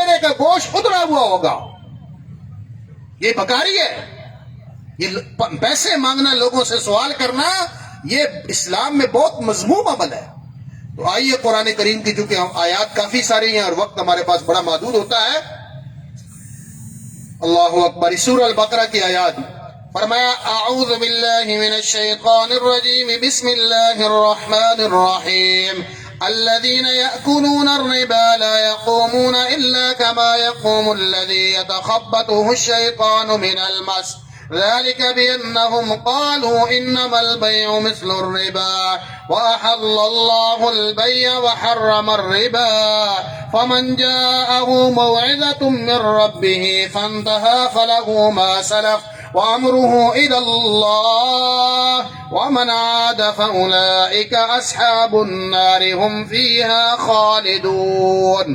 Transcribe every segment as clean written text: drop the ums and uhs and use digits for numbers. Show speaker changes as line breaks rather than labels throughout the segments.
چہرے کا گوشت اترا ہوا ہوگا. یہ بکاری ہے. یہ پیسے مانگنا، لوگوں سے سوال کرنا، یہ اسلام میں بہت مذموم عمل ہے. تو آئیے قرآن کریم کی، چونکہ ہم آیات کافی ساری ہیں اور وقت ہمارے پاس بڑا محدود ہوتا ہے. اللہ اکبر. سورہ البقرہ کی آیات. فرمایا اعوذ باللہ من الشیطان الرجیم بسم اللہ الرحمن الرحیم الذين يأكلون الربا لا يقومون إلا كما يقوم الذي يتخبطه الشيطان من المس ذلك بأنهم قالوا إنما البيع مثل الربا وأحل الله البيع وحرم الربا فمن جاءه موعظة من ربه فانتهى فله ما سلف وأمره إلى الله ومن عاد فأولئك أصحاب النار هم فيها خالدون.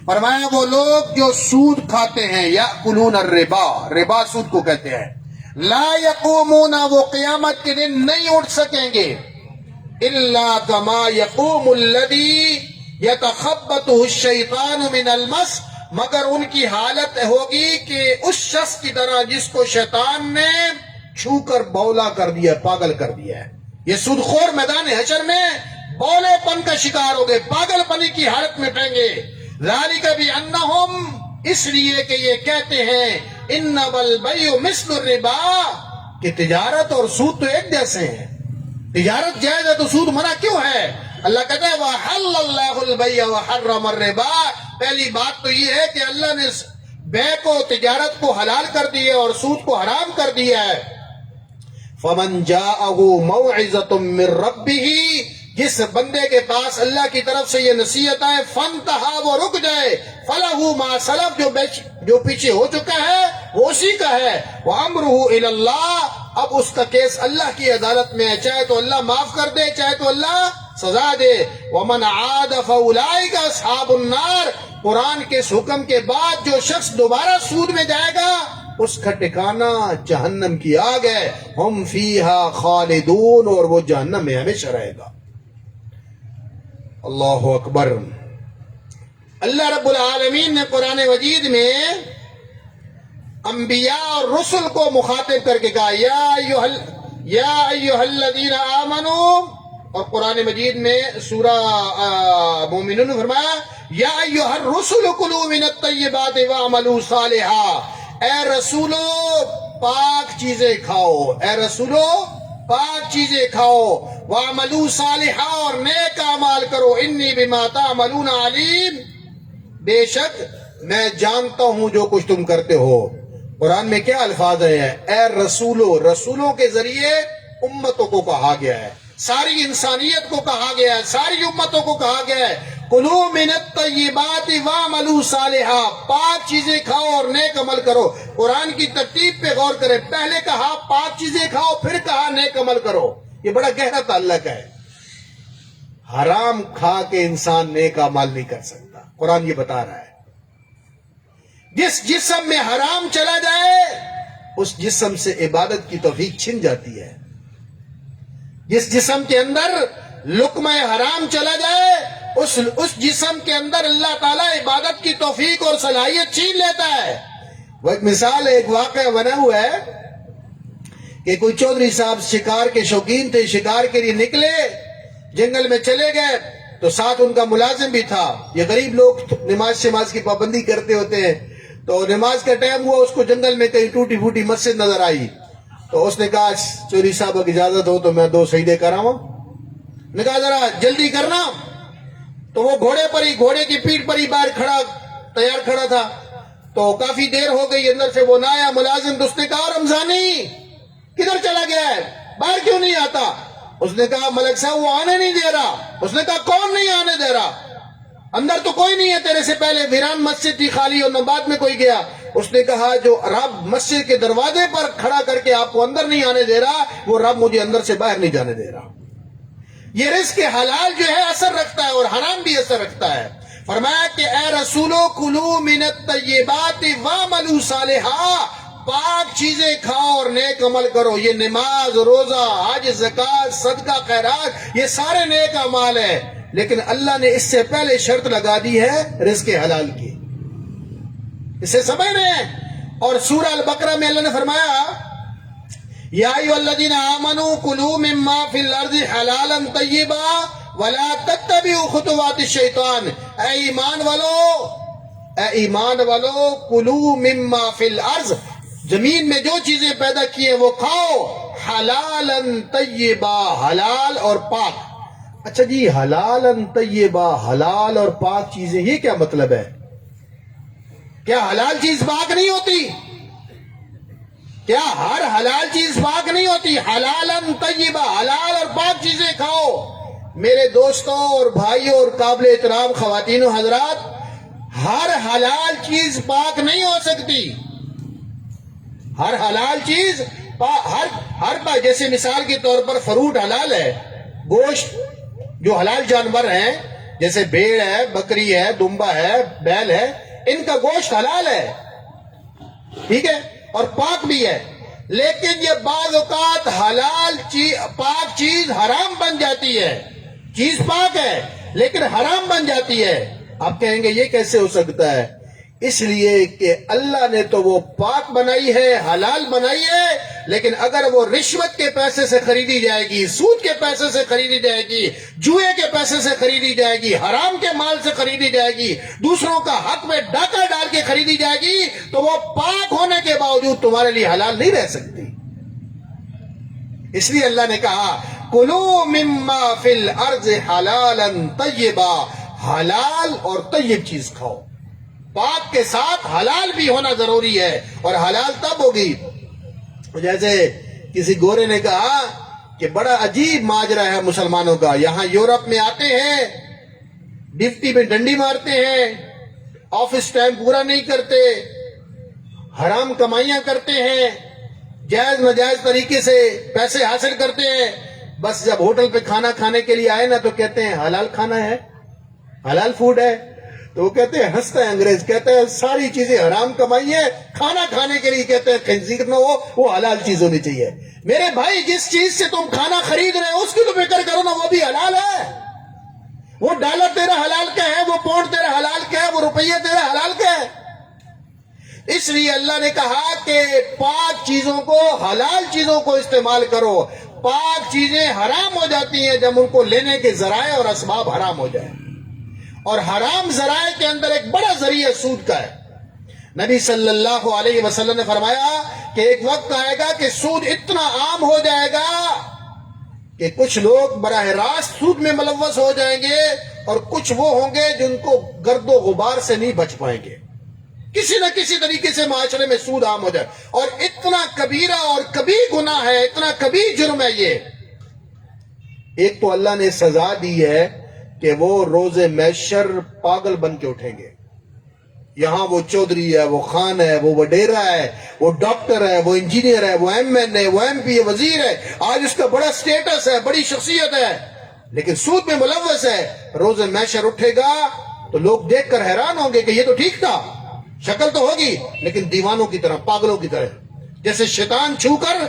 فرمایا وہ لوگ جو سود کھاتے ہیں، یأکلون الربا، ربا سود کو کہتے ہیں، لا یقومون، وہ قیامت کے دن نہیں اٹھ سکیں گے، الا کما یقوم الذی یتخبطہ الشیطان من المس، مگر ان کی حالت ہوگی کہ اس شخص کی طرح جس کو شیطان نے چھو کر بولا کر دیا، پاگل کر دیا ہے. یہ سود خور میدان حشر میں بولے پن کا شکار ہو گئے، پاگل پنی کی حالت میں ٹھیں گے. ذالک بانہم، اس لیے کہ یہ کہتے ہیں، انما البیع مثل الربا، کہ تجارت اور سود تو ایک جیسے ہیں. تجارت جائز ہے تو سود منع کیوں ہے؟ اللہ کہتا ہے وَحَلَّ اللَّهُ الْبَيْعَ وَحَرَّمَ الرِّبَا. پہلی بات تو یہ ہے کہ اللہ نے بیع کو، تجارت کو حلال کر دیا اور سود کو حرام کر دیا ہے. فَمَنْ جَاءَهُ مَوْعِظَةٌ مِّن رَّبِّهِ، جس بندے کے پاس اللہ کی طرف سے یہ نصیحت آئے، فَانْتَهَا، وہ رک جائے، فَلَهُ مَا سَلَف، جو پیچھے ہو چکا ہے وہ اسی کا ہے، وَأَمْرُهُ إِلَى اللَّهِ، اب اس کا کیس اللہ کی عدالت میں ہے، چاہے تو اللہ معاف کر دے، چاہے تو اللہ سزا دے. وَمَنْ عَادَ فَأُولَئِكَ أَصْحَابُ النَّارِ، قرآن کے اس حکم کے بعد جو شخص دوبارہ سود میں جائے گا اس کا ٹھکانہ جہنم کی آگ ہے. ہم فیہا خالدون، اور وہ جہنم میں ہمیشہ رہے گا. اللہ اکبر. اللہ رب العالمین نے قرآن مجید میں انبیاء اور رسل کو مخاطب کر کے کہا یا ایھا الذین آمنوا، اور قرآن مجید میں سورہ مومنون نے فرمایا یا ایھا الرسل کلوا من الطیبات واعملوا صالحا، اے رسولو پاک چیزیں کھاؤ، اے رسولو پاک چیزیں کھاؤ، واعملوا صالحا، اور نیک اعمال کرو، انی بما تعملون علیم، بے شک میں جانتا ہوں جو کچھ تم کرتے ہو. قرآن میں کیا الفاظ ہیں؟ اے رسولو، رسولوں کے ذریعے امتوں کو کہا گیا ہے، ساری انسانیت کو کہا گیا ہے، ساری امتوں کو کہا گیا ہے کلوا من الطیبات واعملوا صالحا، پاک چیزیں کھاؤ اور نیک عمل کرو. قرآن کی ترتیب پہ غور کریں، پہلے کہا پاک چیزیں کھاؤ، پھر کہا نیک عمل کرو. یہ بڑا گہرا تعلق ہے. حرام کھا کے انسان نیک عمل نہیں کر سکتا، قرآن یہ بتا رہا ہے. جس جسم میں حرام چلا جائے اس جسم سے عبادت کی توفیق چھن جاتی ہے. جس جسم کے اندر لقمہ حرام چلا جائے اس جسم کے اندر اللہ تعالیٰ عبادت کی توفیق اور صلاحیت چھین لیتا ہے. وہ ایک مثال ہے، ایک واقعہ بنا ہوا ہے کہ کوئی چودھری صاحب شکار کے شوقین تھے، شکار کے لیے نکلے، جنگل میں چلے گئے تو ساتھ ان کا ملازم بھی تھا. یہ غریب لوگ نماز کی پابندی کرتے ہوتے ہیں، تو نماز کا ٹائم ہوا، اس کو جنگل میں کہیں ٹوٹی پھوٹی مسجد نظر آئی، تو اس نے کہا چوری صاحب اگر اجازت ہو تو میں 2 سجدے کراؤں. نے کہا ذرا جلدی کرنا. تو وہ گھوڑے کی پیٹھ پر ہی باہر تیار کھڑا تھا. تو کافی دیر ہو گئی، اندر سے وہ نہ آیا ملازم. تو اس نے کہا رمضانی کدھر چلا گیا ہے، باہر کیوں نہیں آتا؟ اس نے کہا ملک صاحب وہ آنے نہیں دے رہا. اس نے کہا کون نہیں آنے دے رہا؟ اندر تو کوئی نہیں ہے، تیرے سے پہلے ویران مسجد تھی خالی، اور نہ بعد میں کوئی گیا. اس نے کہا جو رب مسجد کے دروازے پر کھڑا کر کے آپ کو اندر نہیں آنے دے رہا، وہ رب مجھے اندر سے باہر نہیں جانے دے رہا. یہ رزق حلال جو ہے اثر رکھتا ہے اور حرام بھی اثر رکھتا ہے. فرمایا کہ اے رسولو کلوا من الطیبات واعملوا صالحا، پاک چیزیں کھاؤ اور نیک عمل کرو. یہ نماز، روزہ، حج، زکوٰۃ، صدقہ، خیرات، یہ سارے نیک اعمال ہیں، لیکن اللہ نے اس سے پہلے شرط لگا دی ہے رزق حلال کی. اسے سمجھ رہے ہیں؟ اور سورہ البقرہ میں اللہ نے فرمایا یا ایھا الذین آمنوا کلوا مما فی الارض حلالا طیبا ولا تتبعوا خطوات الشیطان، اے ایمان والو کلوا مما فی الارض، زمین میں جو چیزیں پیدا کی ہیں وہ کھاؤ، حلالا طیبا، حلال اور پاک۔ اچھا جی، حلالا طیبا، حلال اور پاک چیزیں، یہ کیا مطلب ہے؟ کیا حلال چیز پاک نہیں ہوتی؟ کیا ہر حلال چیز پاک نہیں ہوتی؟ حلالا طیبا، حلال اور پاک چیزیں کھاؤ۔ میرے دوستوں اور بھائیوں اور قابل احترام خواتین و حضرات، ہر حلال چیز پاک نہیں ہو سکتی۔ ہر حلال چیز جیسے مثال کے طور پر فروٹ حلال ہے، گوشت جو حلال جانور ہیں جیسے بھیڑ ہے، بکری ہے، دمبا ہے، بیل ہے، ان کا گوشت حلال ہے، ٹھیک ہے، اور پاک بھی ہے۔ لیکن یہ بعض اوقات حلال چیز، پاک چیز حرام بن جاتی ہے۔ چیز پاک ہے لیکن حرام بن جاتی ہے۔ آپ کہیں گے یہ کیسے ہو سکتا ہے؟ اس لیے کہ اللہ نے تو وہ پاک بنائی ہے، حلال بنائی ہے، لیکن اگر وہ رشوت کے پیسے سے خریدی جائے گی، سود کے پیسے سے خریدی جائے گی، جوئے کے پیسے سے خریدی جائے گی، حرام کے مال سے خریدی جائے گی، دوسروں کا حق میں ڈاکہ ڈال کے خریدی جائے گی، تو وہ پاک ہونے کے باوجود تمہارے لیے حلال نہیں رہ سکتی۔ اس لیے اللہ نے کہا کلوا مما فی الارض حلالا طیبا، حلال اور طیب چیز کھاؤ، پاک کے ساتھ حلال بھی ہونا ضروری ہے، اور حلال تب ہوگی۔ جیسے کسی گورے نے کہا کہ بڑا عجیب ماجرا ہے مسلمانوں کا، یہاں یورپ میں آتے ہیں، ڈپٹی میں ڈنڈی مارتے ہیں، آفس ٹائم پورا نہیں کرتے، حرام کمائیاں کرتے ہیں، جائز ناجائز طریقے سے پیسے حاصل کرتے ہیں، بس جب ہوٹل پہ کھانا کھانے کے لیے آئے نا تو کہتے ہیں حلال کھانا ہے، حلال فوڈ ہے، تو وہ کہتے ہیں، ہنستا ہے انگریز، کہتے ہیں ساری چیزیں حرام کمائی ہے، کھانا کھانے کے لیے کہتے ہیں خنزیر نہ ہو، وہ حلال چیز ہونی چاہیے۔ میرے بھائی، جس چیز سے تم کھانا خرید رہے ہو اس کی تو فکر کرو نا، وہ بھی حلال ہے۔ وہ ڈالر تیرا حلال کا ہے، وہ پاؤنڈ تیرا حلال کا ہے، وہ روپیہ تیرا حلال کا ہے۔ اس لیے اللہ نے کہا کہ پاک چیزوں کو، حلال چیزوں کو استعمال کرو۔ پاک چیزیں حرام ہو جاتی ہیں جب ان کو لینے کے ذرائع اور اسباب حرام ہو جائیں، اور حرام ذرائع کے اندر ایک بڑا ذریعہ سود کا ہے۔ نبی صلی اللہ علیہ وسلم نے فرمایا کہ ایک وقت آئے گا کہ سود اتنا عام ہو جائے گا کہ کچھ لوگ براہ راست سود میں ملوث ہو جائیں گے، اور کچھ وہ ہوں گے جن کو گرد و غبار سے نہیں بچ پائیں گے۔ کسی نہ کسی طریقے سے معاشرے میں سود عام ہو جائے، اور اتنا کبیرہ اور کبھی گناہ ہے، اتنا کبھی جرم ہے یہ۔ ایک تو اللہ نے سزا دی ہے کہ وہ روز محشر پاگل بن کے اٹھیں گے۔ یہاں وہ چودھری ہے، وہ خان ہے، وہ وڈیرا ہے، وہ ڈاکٹر ہے، وہ انجینئر ہے، وہ ایم این ہے، وہ ایم پی ہے، وزیر ہے، آج اس کا بڑا سٹیٹس ہے، بڑی شخصیت ہے، لیکن سود میں ملوث ہے۔ روز محشر اٹھے گا تو لوگ دیکھ کر حیران ہوں گے کہ یہ تو ٹھیک تھا، شکل تو ہوگی لیکن دیوانوں کی طرح، پاگلوں کی طرح، جیسے شیطان چھو کر،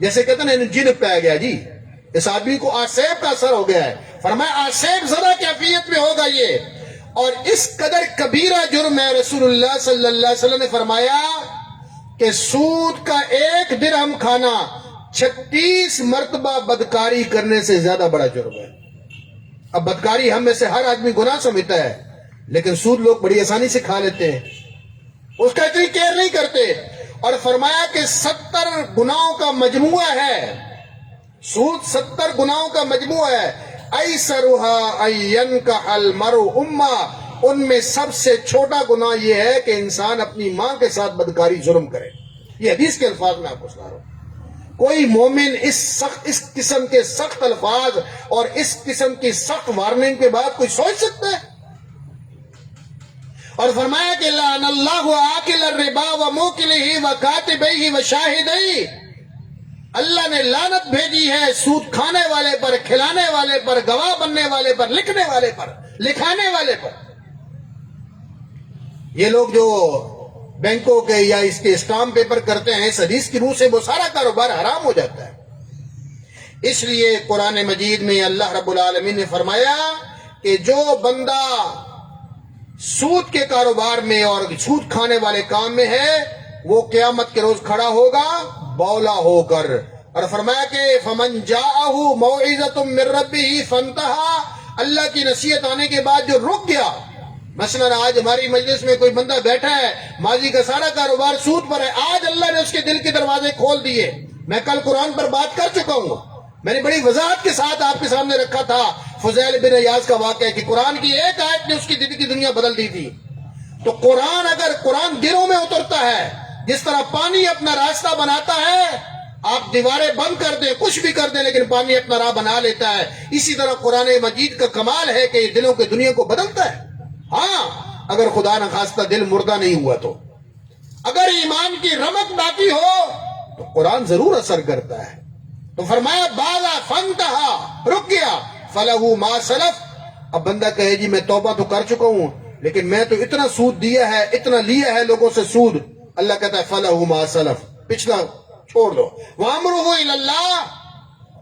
جیسے کہتے ہیں جن پہ آ گیا جی، اس آدمی کو آسیب کا اثر ہو گیا ہے۔ فرمایا آسیب زدہ کیفیت میں ہوگا یہ، اور اس قدر کبیرہ جرم ہے۔ رسول اللہ صلی اللہ علیہ وسلم نے فرمایا کہ سود کا 1 درہم کھانا 36 مرتبہ بدکاری کرنے سے زیادہ بڑا جرم ہے۔ اب بدکاری ہم میں سے ہر آدمی گناہ سمجھتا ہے، لیکن سود لوگ بڑی آسانی سے کھا لیتے ہیں، اس کا اتنی کیئر نہیں کرتے۔ اور فرمایا کہ 70 گناہوں کا مجموعہ ہے، سود 70 گناہوں کا مجموعہ ہے۔ ایسرها ان ينكح المرء امه، ان میں سب سے چھوٹا گناہ یہ ہے کہ انسان اپنی ماں کے ساتھ بدکاری، ظلم کرے۔ یہ حدیث کے الفاظ میں آپ کو سنا رہا ہوں۔ کوئی مومن اس قسم کے سخت الفاظ اور اس قسم کی سخت وارننگ کے بعد کوئی سوچ سکتا ہے؟ اور فرمایا کہ لعن اللہ آکل الربا وموکلہ وکاتبہ وشاہدہ، اللہ نے لعنت بھیجی ہے سود کھانے والے پر، کھلانے والے پر، گواہ بننے والے پر، لکھنے والے پر، لکھانے والے پر۔ یہ لوگ جو بینکوں کے یا اس کے اسٹامپ پیپر کرتے ہیں، اس حدیث کی روح سے وہ سارا کاروبار حرام ہو جاتا ہے۔ اس لیے قرآن مجید میں اللہ رب العالمین نے فرمایا کہ جو بندہ سود کے کاروبار میں اور سود کھانے والے کام میں ہے وہ قیامت کے روز کھڑا ہوگا بولا ہو کر، اور فرمایا کہ فمن جاءہ موعظۃ من ربہ فانتہا، اللہ کی نصیحت آنے کے بعد جو رک گیا. مثلا آج ہماری مجلس میں کوئی بندہ بیٹھا ہے، ماضی کا سارا کاروبار سود پر ہے، آج اللہ نے اس کے دل کے دروازے کھول دیے. میں کل قرآن پر بات کر چکا ہوں، میں نے بڑی وضاحت کے ساتھ آپ کے سامنے رکھا تھا فضیل بن عیاض کا واقعہ کہ قرآن کی ایک آیت نے اس کی دل کی دنیا بدل دی تھی. تو قرآن اگر قرآن دلوں میں اترتا ہے، جس طرح پانی اپنا راستہ بناتا ہے، آپ دیواریں بند کر دیں، کچھ بھی کر دیں، لیکن پانی اپنا راہ بنا لیتا ہے. اسی طرح قرآن مجید کا کمال ہے کہ یہ دلوں کی دنیا کو بدلتا ہے. ہاں اگر خدا نخواستہ دل مردہ نہیں ہوا تو، اگر ایمان کی رمق باقی ہو تو قرآن ضرور اثر کرتا ہے. تو فرمایا بالا فانتہا، رک گیا، فلہو ما سلف. اب بندہ کہے جی میں توبہ تو کر چکا ہوں لیکن میں تو اتنا سود دیا ہے، اتنا لیا ہے لوگوں سے سود. اللہ کہتا ہے فلہو ما سلف، پچھلا چھوڑ دو. وامرہ الی اللہ،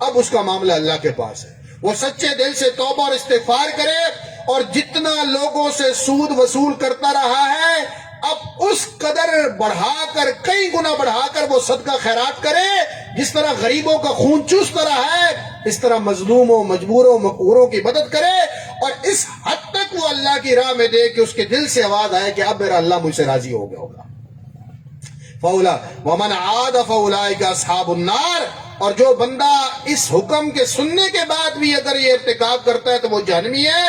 اب اس کا معاملہ اللہ کے پاس ہے. وہ سچے دل سے توبہ اور استغفار کرے، اور جتنا لوگوں سے سود وصول کرتا رہا ہے اب اس قدر بڑھا کر، کئی گنا بڑھا کر وہ صدقہ خیرات کرے. جس طرح غریبوں کا خون چوستا رہا ہے اس طرح مظلوموں، مجبوروں، مقہوروں کی مدد کرے، اور اس حد تک وہ اللہ کی راہ میں دے کہ اس کے دل سے آواز آئے کہ اب میرا اللہ مجھ سے راضی ہو گیا ہوگا. فولا ومن عاد فاولئک اصحاب النار، اور جو بندہ اس حکم کے سننے کے بعد بھی اگر یہ ارتکاب کرتا ہے تو وہ جہنمی ہے.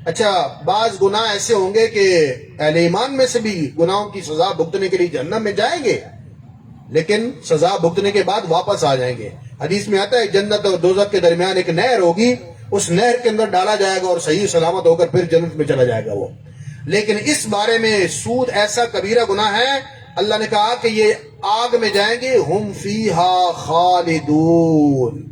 اچھا بعض گناہ ایسے ہوں گے کہ اہل ایمان میں سے بھی گناہوں کی سزا بھگتنے کے لیے جہنم میں جائیں گے، لیکن سزا بھگتنے کے بعد واپس آ جائیں گے. حدیث میں آتا ہے جنت اور دوزخ کے درمیان ایک نہر ہوگی، اس نہر کے اندر ڈالا جائے گا اور صحیح سلامت ہو کر پھر جنت میں چلا جائے گا وہ. لیکن اس بارے میں سود ایسا کبیرہ گناہ ہے، اللہ نے کہا کہ یہ آگ میں جائیں گے، ہم فیہا خالدون.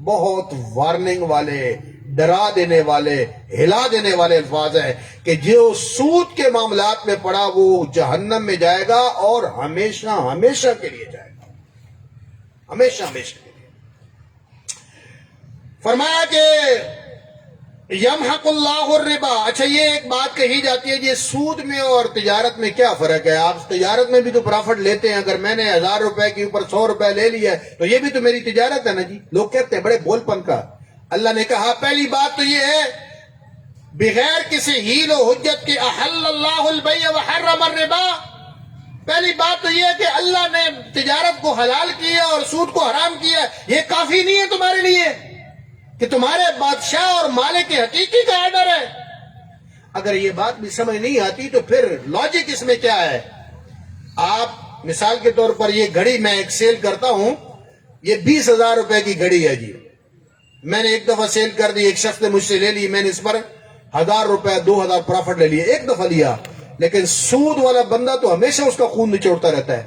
بہت وارننگ والے، ڈرا دینے والے، ہلا دینے والے الفاظ ہیں کہ جو سود کے معاملات میں پڑا وہ جہنم میں جائے گا اور ہمیشہ ہمیشہ کے لیے جائے گا، ہمیشہ ہمیشہ کے لیے. فرمایا کہ یمحق اللہ الربا. اچھا یہ ایک بات کہی جاتی ہے جی سود میں اور تجارت میں کیا فرق ہے؟ آپ تجارت میں بھی تو پرافٹ لیتے ہیں، اگر میں نے 1000 روپے کے اوپر 100 روپے لے لیا ہے تو یہ بھی تو میری تجارت ہے نا جی. لوگ کہتے ہیں بڑے بول پن کا. اللہ نے کہا پہلی بات تو یہ ہے بغیر کسی حیل و حجت کے احل اللہ البیع وحرم الربا. پہلی بات تو یہ ہے کہ اللہ نے تجارت کو حلال کیا اور سود کو حرام کیا. یہ کافی نہیں ہے تمہارے لیے کہ تمہارے بادشاہ اور مالک حقیقی کا آرڈر ہے؟ اگر یہ بات بھی سمجھ نہیں آتی تو پھر لاجک اس میں کیا ہے؟ آپ مثال کے طور پر یہ گھڑی میں ایک سیل کرتا ہوں، یہ 20,000 روپے کی گھڑی ہے جی. میں نے ایک دفعہ سیل کر دی، ایک شخص نے مجھ سے لے لی، میں نے اس پر 1000 روپے 2000 پرافٹ لے لیے، ایک دفعہ لیا. لیکن سود والا بندہ تو ہمیشہ اس کا خون نچوڑتا رہتا ہے،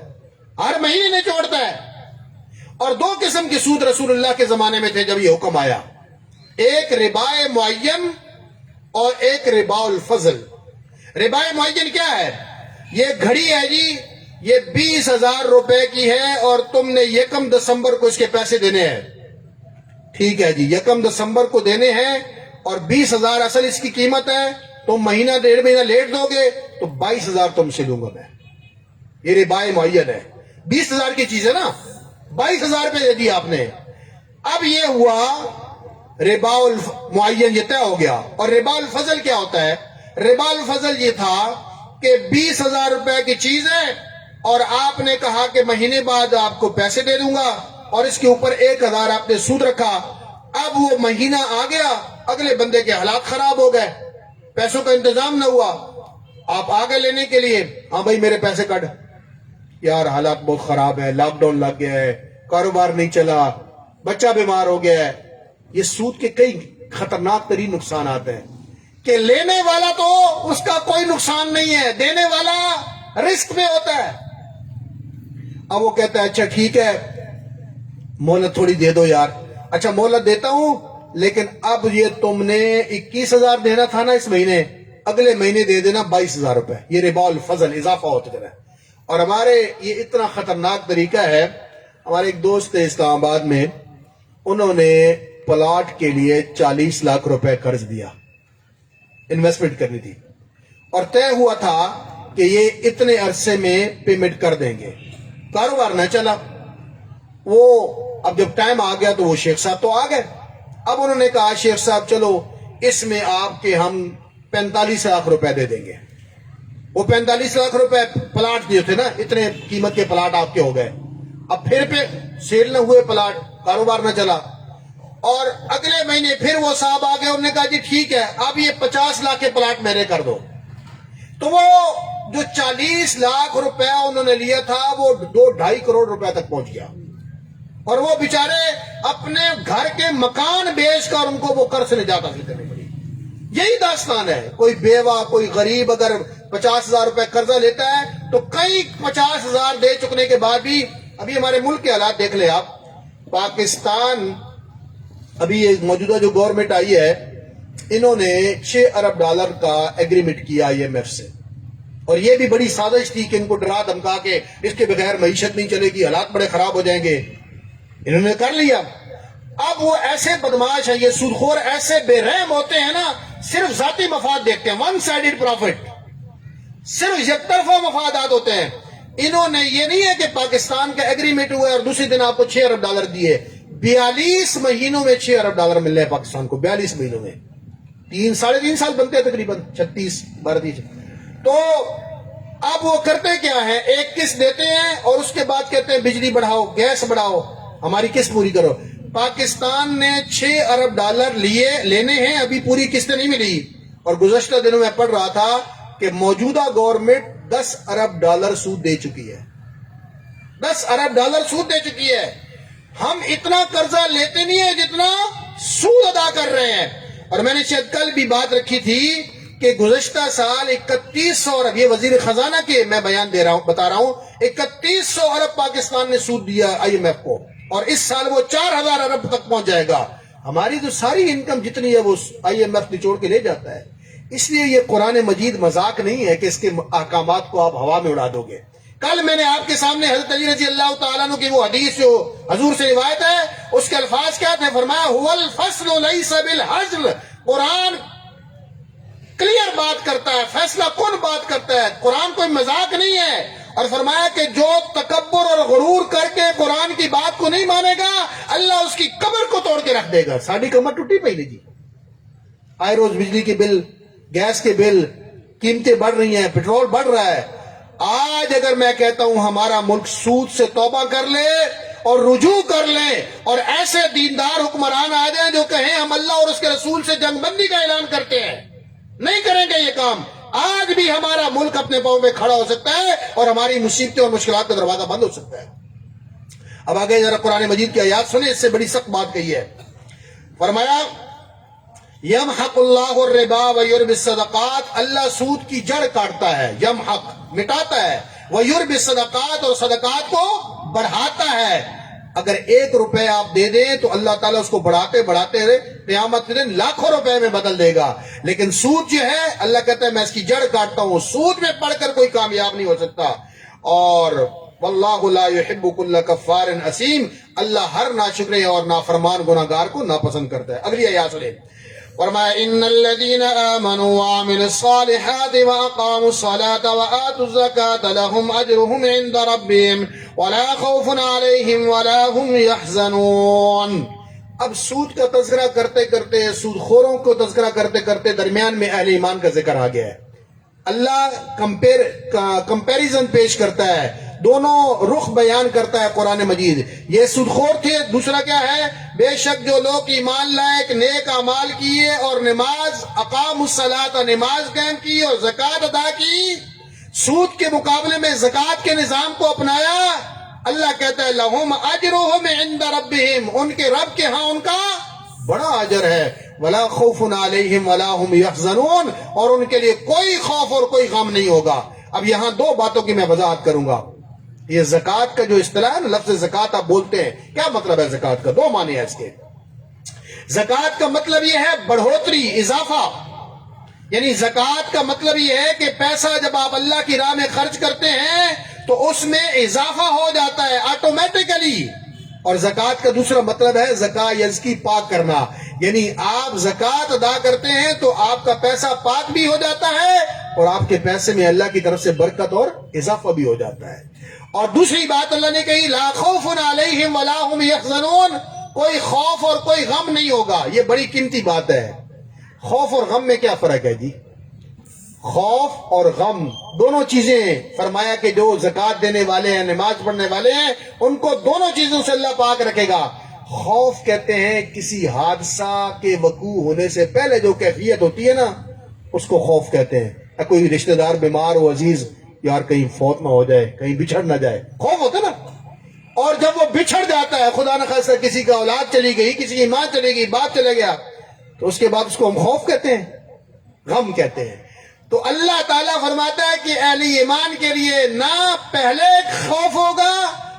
ہر مہینے نچوڑتا ہے. اور دو قسم کے سود رسول اللہ کے زمانے میں تھے جب یہ حکم آیا، ایک ربا معین اور ایک ربا الفضل. ربا معین کیا ہے؟ یہ گھڑی ہے جی، یہ 20,000 روپے کی ہے اور تم نے 1 دسمبر کو اس کے پیسے دینے ہیں. ٹھیک ہے جی، 1 دسمبر کو دینے ہیں اور 20,000 اصل اس کی قیمت ہے. تم مہینہ 1.5 مہینہ لیٹ دو گے تو 22,000 تم سے لوں گا میں. یہ ربا معین ہے. 20,000 کی چیز ہے نا، 22,000 روپے دے دی آپ نے. اب یہ ہوا ربا المعین، یہ طے ہو گیا. اور ربا الفضل کیا ہوتا ہے؟ ربا الفضل یہ تھا کہ 20,000 روپے کی چیز ہے اور آپ نے کہا کہ مہینے بعد آپ کو پیسے دے دوں گا اور اس کے اوپر 1,000 آپ نے سود رکھا. اب وہ مہینہ آ گیا، اگلے بندے کے حالات خراب ہو گئے، پیسوں کا انتظام نہ ہوا، آپ آگے لینے کے لیے، ہاں بھائی میرے پیسے کٹ. یار حالات بہت خراب ہے، لاک ڈاؤن لگ گیا ہے، کاروبار نہیں چلا، بچہ بیمار ہو گیا ہے. یہ سود کے کئی خطرناک ترین نقصانات ہیں کہ لینے والا تو اس کا کوئی نقصان نہیں ہے، دینے والا رسک میں ہوتا ہے. اب وہ کہتا ہے اچھا ٹھیک ہے مہلت تھوڑی دے دو یار. اچھا مہلت دیتا ہوں لیکن اب یہ تم نے 21,000 دینا تھا نا اس مہینے، اگلے مہینے دے دینا 22,000 روپے. یہ ربا الفضل اضافہ ہوتا جا رہا ہے. اور ہمارے یہ اتنا خطرناک طریقہ ہے. ہمارے ایک دوست تھے اسلام آباد میں، انہوں نے پلاٹ کے لیے 40 لاکھ روپے قرض دیا، انویسٹمنٹ کرنی تھی. اور طے ہوا تھا کہ یہ اتنے عرصے میں پیمنٹ کر دیں گے. کاروبار نہ چلا. وہ اب جب ٹائم آ گیا تو وہ شیخ صاحب تو آ گئے. اب انہوں نے کہا شیخ صاحب چلو اس میں آپ کے ہم 45 لاکھ روپے دے دیں گے. وہ 45 لاکھ روپے پلاٹ دیے تھے نا, اتنے قیمت کے پلاٹ آپ کے ہو گئے. اب پھر سیل نہ ہوئے پلاٹ, کاروبار نہ چلا. اور اگلے مہینے پھر وہ صاحب آ گئے, انہوں نے کہا جی ٹھیک ہے اب یہ 50 لاکھ کے پلاٹ میرے کر دو. تو وہ جو 40 لاکھ روپے انہوں نے لیا تھا وہ 2-2.5 کروڑ روپے تک پہنچ گیا. اور وہ بیچارے اپنے گھر کے مکان بیچ کر ان کو وہ قرض سے نجات حاصل کرنی پڑی. یہی داستان ہے. کوئی بیوہ, کوئی غریب اگر 50,000 روپے قرضہ لیتا ہے تو کئی 50,000 دے چکنے کے بعد بھی, ابھی ہمارے ملک کے حالات دیکھ لیں آپ. پاکستان ابھی موجودہ جو گورنمنٹ آئی ہے, انہوں نے $6 ارب کا ایگریمنٹ کیا IMF سے. اور یہ بھی بڑی سازش تھی کہ ان کو ڈرا دھمکا کے اس کے بغیر معیشت نہیں چلے گی, حالات بڑے خراب ہو جائیں گے. انہوں نے کر لیا. اب وہ ایسے بدماش ہیں, یہ سودخور ایسے بے رحم ہوتے ہیں نا, صرف ذاتی مفاد دیکھتے ہیں, ون سائیڈڈ پروفٹ, صرف یک طرفہ مفادات ہوتے ہیں. انہوں نے یہ نہیں ہے کہ پاکستان کا ایگریمنٹ ہوا اور دوسری دن آپ کو $6 ارب دیے. 42 مہینوں میں $6 ارب مل رہے ہیں پاکستان کو. 42 مہینوں میں 3-3.5 سال بنتے ہیں تقریباً, 36-32. تو اب وہ کرتے کیا ہے, ایک قسط دیتے ہیں اور اس کے بعد کہتے ہیں بجلی بڑھاؤ, گیس بڑھاؤ, ہماری قسط پوری کرو. پاکستان نے $6 ارب لینے ہیں, ابھی پوری قسط نہیں ملی. اور گزشتہ دنوں میں پڑھ رہا تھا کہ موجودہ گورنمنٹ $10 ارب سود دے چکی ہے. $10 ارب سود دے چکی ہے. ہم اتنا قرضہ لیتے نہیں ہیں جتنا سود ادا کر رہے ہیں. اور میں نے شاید کل بھی بات رکھی تھی کہ گزشتہ سال 3100 ارب, یہ وزیر خزانہ کے میں بیان بتا رہا ہوں, 3100 ارب پاکستان نے سود دیا IMF کو, اور اس سال وہ 4000 ارب تک پہنچ جائے گا. ہماری جو ساری انکم جتنی ہے وہ IMF نچوڑ کے لے جاتا ہے. اس لیے یہ قرآن مجید مذاق نہیں ہے کہ اس کے احکامات کو آپ ہوا میں اڑا دو گے. کل میں نے آپ کے سامنے حضرت علی رضی اللہ تعالیٰ عنہ کی وہ حدیث جو حضور سے روایت ہے, اس کے الفاظ کیا تھے؟ فرمایا هو الفصل ليس بالهزل. قرآن کلیئر بات کرتا ہے, فیصلہ کن بات کرتا ہے, قرآن کوئی مذاق نہیں ہے. اور فرمایا کہ جو تکبر اور غرور کر کے قرآن کی بات کو نہیں مانے گا, اللہ اس کی کمر کو توڑ کے رکھ دے گا. ساڑھی کمر ٹوٹی پہلے جی. آئے روز بجلی کے بل, گیس کے بل, قیمتیں بڑھ رہی ہیں, پیٹرول بڑھ رہا ہے. آج اگر میں کہتا ہوں ہمارا ملک سود سے توبہ کر لے اور رجوع کر لیں, اور ایسے دیندار حکمران آ جائیں جو کہیں ہم اللہ اور اس کے رسول سے جنگ بندی کا اعلان کرتے ہیں, نہیں کریں گے یہ کام, آج بھی ہمارا ملک اپنے پاؤں پہ کھڑا ہو سکتا ہے اور ہماری مصیبتیں اور مشکلات کا دروازہ بند ہو سکتا ہے. اب آگے ذرا قرآن مجید کی آیات سنیں, اس سے بڑی سخت بات کہی ہے. فرمایا یمحق اللہ الربا ویربی الصدقات, اللہ سود کی جڑ کاٹتا ہے, یمحق مٹاتا ہے, ویربی الصدقات اور صدقات کو بڑھاتا ہے. اگر 1 روپے آپ دے دیں تو اللہ تعالیٰ اس کو بڑھاتے بڑھاتے قیامت کے دن لاکھوں روپے میں بدل دے گا. لیکن سود جو ہے اللہ کہتا ہے میں اس کی جڑ کاٹتا ہوں. سود میں پڑھ کر کوئی کامیاب نہیں ہو سکتا. اور واللہ لا يحب كل کفار اثیم, اللہ ہر ناشکرے اور نافرمان گناہگار کو ناپسند کرتا ہے. اگلی آیات سنیں. فرمایا ان الذين امنوا وعملوا الصالحات واقاموا الصلاه واتوا الزكاه لهم اجرهم عند ربهم ولا خوف عليهم ولا هم يحزنون. اب سود کا تذکرہ کرتے کرتے, سود خوروں کو تذکرہ کرتے کرتے درمیان میں اہل ایمان کا ذکر آ گیا ہے. اللہ کمپیریزن پیش کرتا ہے, دونوں رخ بیان کرتا ہے قرآن مجید. یہ سود خور تھے, دوسرا کیا ہے؟ بے شک جو لوگ ایمان لائے, نیک اعمال کیے اور نماز اقام الصلاۃ, نماز قائم کی اور زکوٰۃ ادا کی, سود کے مقابلے میں زکوٰۃ کے نظام کو اپنایا, اللہ کہتا ہے لہم اجرہم عند ربہم, ان کے رب کے ہاں ان کا بڑا اجر ہے. ولا خوف علیہم ولا هم یحزنون, اور ان کے لیے کوئی خوف اور کوئی غم نہیں ہوگا. اب یہاں 2 باتوں کی میں وضاحت کروں گا. یہ زکوٰۃ کا جو اصطلاح ہے, لفظ زکوٰۃ آپ بولتے ہیں, کیا مطلب ہے زکوٰۃ کا؟ 2 معنی ہے اس کے. زکوٰۃ کا مطلب یہ ہے بڑھوتری, اضافہ. یعنی زکوٰۃ کا مطلب یہ ہے کہ پیسہ جب آپ اللہ کی راہ میں خرچ کرتے ہیں تو اس میں اضافہ ہو جاتا ہے آٹومیٹیکلی. اور زکوٰۃ کا دوسرا مطلب ہے زکا یزکی, پاک کرنا. یعنی آپ زکوٰۃ ادا کرتے ہیں تو آپ کا پیسہ پاک بھی ہو جاتا ہے اور آپ کے پیسے میں اللہ کی طرف سے برکت اور اضافہ بھی ہو جاتا ہے. اور دوسری بات اللہ نے کہی لا خوف علیہم ولا هم یحزنون، کوئی خوف اور کوئی غم نہیں ہوگا. یہ بڑی قیمتی بات ہے. خوف اور غم میں کیا فرق ہے جی؟ خوف اور غم دونوں چیزیں فرمایا کہ جو زکوٰۃ دینے والے ہیں، نماز پڑھنے والے ہیں، ان کو دونوں چیزوں سے اللہ پاک رکھے گا. خوف کہتے ہیں کسی حادثہ کے وقوع ہونے سے پہلے جو کیفیت ہوتی ہے نا، اس کو خوف کہتے ہیں. کوئی رشتہ دار بیمار ہو، عزیز، یار کہیں فوت نہ ہو جائے، کہیں بچھڑ نہ جائے، خوف ہوتا نا. اور جب وہ بچھڑ جاتا ہے، خدا نخواستہ کسی کا اولاد چلی گئی، کسی کی ماں چلی گئی، باپ چلے گیا، تو اس کے بعد اس کو ہم خوف کہتے ہیں، غم کہتے ہیں. تو اللہ تعالیٰ فرماتا ہے کہ اہل ایمان کے لیے نہ پہلے خوف ہوگا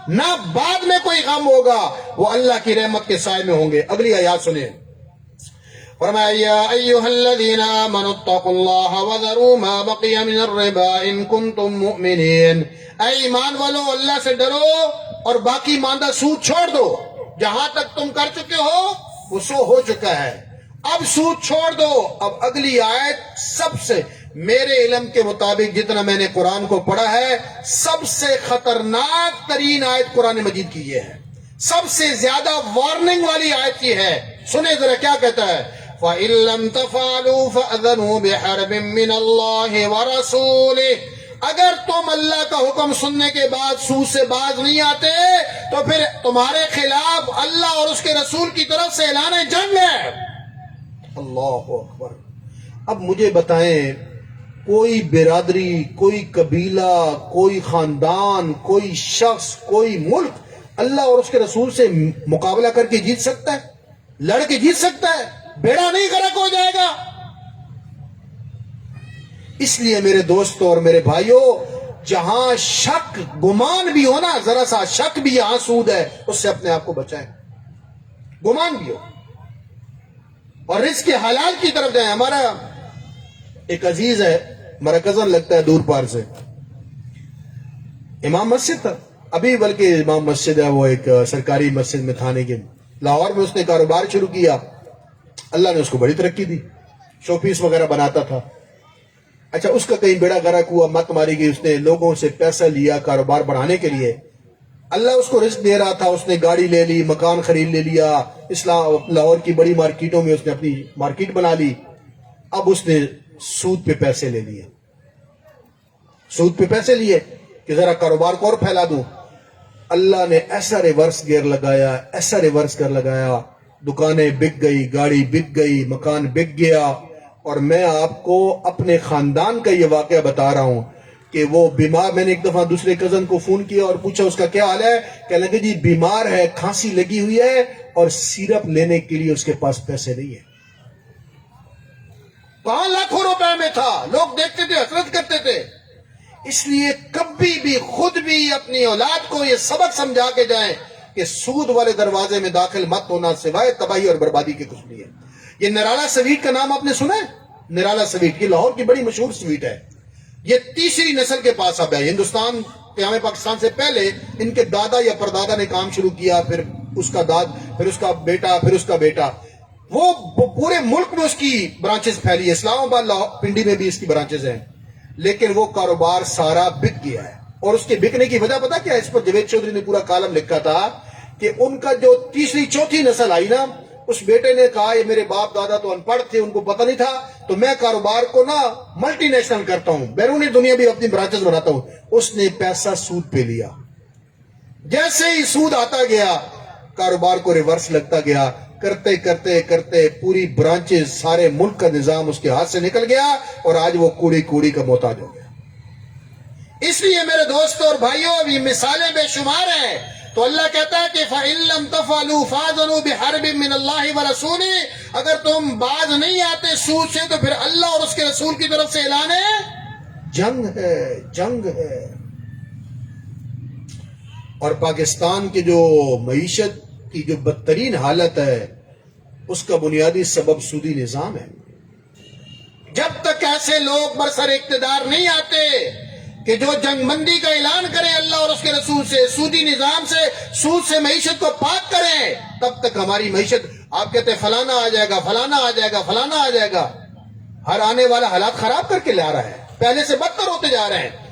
نہ بعد میں کوئی غم ہوگا، وہ اللہ کی رحمت کے سائے میں ہوں گے. اگلی آیات سنیں. فرمایا یا ایھا الذین آمنوا اتقوا اللہ وذروا ما بقی من الربا ان کنتم مؤمنین. اے ایمان والو، اللہ سے ڈرو اور باقی ماندہ سود چھوڑ دو. جہاں تک تم کر چکے ہو وہ سو ہو چکا ہے، اب سود چھوڑ دو. اب اگلی آیت سب سے، میرے علم کے مطابق جتنا میں نے قرآن کو پڑھا ہے، سب سے خطرناک ترین آیت قرآن مجید کی یہ ہے. سب سے زیادہ وارننگ والی آیت یہ ہے. سنیں ذرا کیا کہتا ہے. فَإِن لَّمْ تَفْعَلُوا فَأْذَنُوا بِحَرْبٍ مِّنَ اللَّهِ وَرَسُولِهِ. اگر تم اللہ کا حکم سننے کے بعد سود سے باز نہیں آتے تو پھر تمہارے خلاف اللہ اور اس کے رسول کی طرف سے اعلان جنگ ہے. اللہ اکبر. اب مجھے بتائیں، کوئی برادری، کوئی قبیلہ، کوئی خاندان، کوئی شخص، کوئی ملک اللہ اور اس کے رسول سے مقابلہ کر کے جیت سکتا ہے؟ لڑ کے جیت سکتا ہے؟ بیڑا نہیں غرق ہو جائے گا؟ اس لیے میرے دوستوں اور میرے بھائیوں، جہاں شک گمان بھی ہو نا، ذرا سا شک بھی یہاں سود ہے، اس سے اپنے آپ کو بچائیں. گمان بھی ہو اور رزق کے حلال کی طرف جائیں. ہمارا ایک عزیز ہے، ہمارا کزن لگتا ہے دور پار سے، امام مسجد تھا ابھی، بلکہ امام مسجد ہے وہ ایک سرکاری مسجد میں تھانے کے لاہور میں. اس نے کاروبار شروع کیا، اللہ نے اس کو بڑی ترقی دی، شو پیس وغیرہ بناتا تھا. اچھا، اس کا کہیں بیڑا غرق ہوا، مت ماری گئی، اس نے لوگوں سے پیسہ لیا کاروبار بڑھانے کے لیے. اللہ اس کو رزق دے رہا تھا، اس نے گاڑی لے لی، مکان خرید لے لیا، اسلام لاہور کی بڑی مارکیٹوں میں اس نے اپنی مارکیٹ بنا لی. اب اس نے سود پہ پیسے لے لیے، سود پہ پیسے لیے کہ ذرا کاروبار کو اور پھیلا دوں. اللہ نے ایسا ریورس گیئر لگایا، ایسا ریورس گیئر لگایا، دکانیں بک گئی، گاڑی بک گئی، مکان بک گیا. اور میں آپ کو اپنے خاندان کا یہ واقعہ بتا رہا ہوں کہ وہ بیمار، میں نے ایک دفعہ دوسرے کزن کو فون کیا اور پوچھا اس کا کیا حال ہے، کہنے لگے جی بیمار ہے، کھانسی لگی ہوئی ہے اور سیرپ لینے کے لیے اس کے پاس پیسے نہیں ہے. کہاں لاکھوں روپے میں تھا، لوگ دیکھتے تھے، حسرت کرتے تھے. اس لیے کبھی بھی خود بھی اپنی اولاد کو یہ سبق سمجھا کے جائیں کہ سود والے دروازے میں داخل مت ہونا، سوائے تباہی اور بربادی کے کچھ نہیں ہے. یہ نرالا سویٹ کا نام آپ نے سنا ہے؟ نرالا سویٹ، یہ لاہور کی بڑی مشہور سویٹ ہے. یہ تیسری نسل کے پاس اب ہے. ہندوستان قیام پاکستان سے پہلے ان کے دادا یا پردادا نے کام شروع کیا، پھر اس کا داد، پھر اس کا بیٹا، پھر اس کا بیٹا. وہ پورے ملک میں اس کی برانچز پھیلی ہے. اسلام آباد، پنڈی میں بھی اس کی برانچز ہیں. لیکن وہ کاروبار سارا بک گیا ہے. اور اس کے بکنے کی وجہ پتا کیا ہے؟ اس پر جوید چودھری نے پورا کالم لکھا تھا کہ ان کا جو تیسری چوتھی نسل آئی نا، اس بیٹے نے کہا یہ میرے باپ دادا تو ان پڑھ تھے، ان کو پتہ نہیں تھا، تو میں کاروبار کو نا ملٹی نیشنل کرتا ہوں، بیرونی دنیا بھی اپنی برانچز بناتا ہوں. اس نے پیسہ سود پہ لیا. جیسے ہی سود آتا گیا، کاروبار کو ریورس لگتا گیا، کرتے کرتے کرتے پوری برانچز، سارے ملک کا نظام اس کے ہاتھ سے نکل گیا اور آج وہ کوڑی کوڑی کا محتاج ہو گیا. اس لیے میرے دوستوں اور بھائیوں، اب یہ مثالیں بے شمار ہیں. تو اللہ کہتا ہے کہ فَإِن لَّمْ تَفْعَلُوا فَأْذَنُوا بِحَرْبٍ مِّنَ اللَّهِ وَرَسُولِهِ. اگر تم باز نہیں آتے سود سے تو پھر اللہ اور اس کے رسول کی طرف سے اعلان ہے جنگ ہے، جنگ ہے. اور پاکستان کی جو معیشت کی جو بدترین حالت ہے، اس کا بنیادی سبب سودی نظام ہے. جب تک ایسے لوگ برسر اقتدار نہیں آتے، کہ جو جنگ بندی کا اعلان کریں اللہ اور اس کے رسول سے، سودی نظام سے، سود سے معیشت کو پاک کریں، تب تک ہماری معیشت، آپ کہتے ہیں فلانا آ جائے گا، فلانا آ جائے گا، فلانا آ جائے گا، ہر آنے والا حالات خراب کر کے لا رہا ہے، پہلے سے بدتر ہوتے جا رہے ہیں۔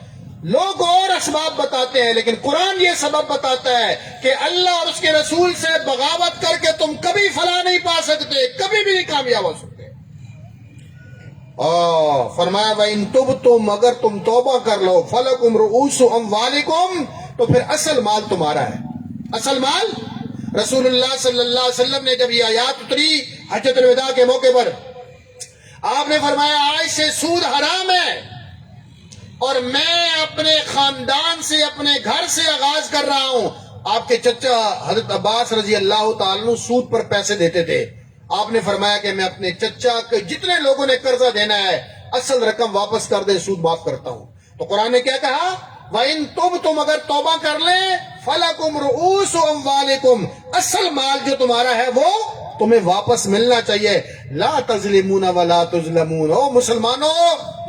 لوگ اور اسباب بتاتے ہیں لیکن قرآن یہ سبب بتاتا ہے کہ اللہ اور اس کے رسول سے بغاوت کر کے تم کبھی فلاح نہیں پا سکتے، کبھی بھی نہیں کامیاب ہو سکتے۔ فرمایا وَإِن تُبْتُمْ، اگر تم توبہ کر لو، فَلَكُمْ رُؤُوسُ أَمْوَالِكُمْ، تو پھر اصل مال تمہارا ہے۔ اصل مال، رسول اللہ صلی اللہ علیہ وسلم نے جب یہ آیات اتری حجۃ الوداع کے موقع پر، آپ نے فرمایا آج سے سود حرام ہے، اور میں اپنے خاندان سے، اپنے گھر سے آغاز کر رہا ہوں۔ آپ کے چچا حضرت عباس رضی اللہ تعالیٰ عنہ سود پر پیسے دیتے تھے، آپ نے فرمایا کہ میں اپنے چچا کے جتنے لوگوں نے قرضہ دینا ہے اصل رقم واپس کر دے، سود معاف کرتا ہوں۔ تو قرآن نے کیا کہا؟ وَإِن تُبْتُمْ، اگر توبہ کر لیں، فَلَكُمْ رُؤُوسُ أَمْوَالِكُمْ، اصل مال جو تمہارا ہے وہ تمہیں واپس ملنا چاہیے۔ لا تظلمون ولا تظلمون، او مسلمانوں،